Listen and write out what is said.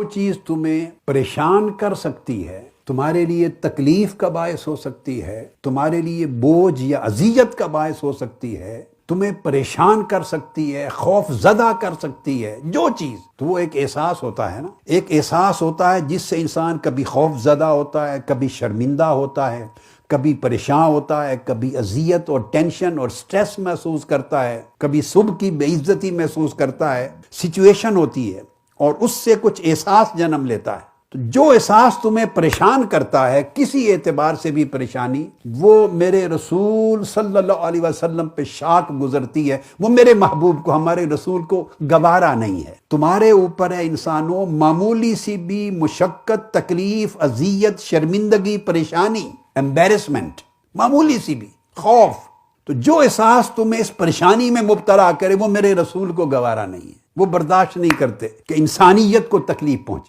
وہ چیز تمہیں پریشان کر سکتی ہے، تمہارے لیے تکلیف کا باعث ہو سکتی ہے، تمہارے لیے بوجھ یا اذیت کا باعث ہو سکتی ہے، تمہیں پریشان کر سکتی ہے، خوف زدہ کر سکتی ہے، جو چیز تو وہ ایک احساس ہوتا ہے نا، ایک احساس ہوتا ہے جس سے انسان کبھی خوف زدہ ہوتا ہے، کبھی شرمندہ ہوتا ہے، کبھی پریشان ہوتا ہے، کبھی اذیت اور ٹینشن اور سٹریس محسوس کرتا ہے، کبھی صبح کی بے عزتی محسوس کرتا ہے، سچویشن ہوتی ہے اور اس سے کچھ احساس جنم لیتا ہے۔ تو جو احساس تمہیں پریشان کرتا ہے کسی اعتبار سے بھی پریشانی، وہ میرے رسول صلی اللہ علیہ وسلم پہ شاک گزرتی ہے، وہ میرے محبوب کو، ہمارے رسول کو گوارا نہیں ہے۔ تمہارے اوپر ہے انسانوں معمولی سی بھی مشقت، تکلیف، اذیت، شرمندگی، پریشانی، embarrassment، معمولی سی بھی خوف، تو جو احساس تمہیں اس پریشانی میں مبتلا کرے وہ میرے رسول کو گوارا نہیں ہے، وہ برداشت نہیں کرتے کہ انسانیت کو تکلیف پہنچے۔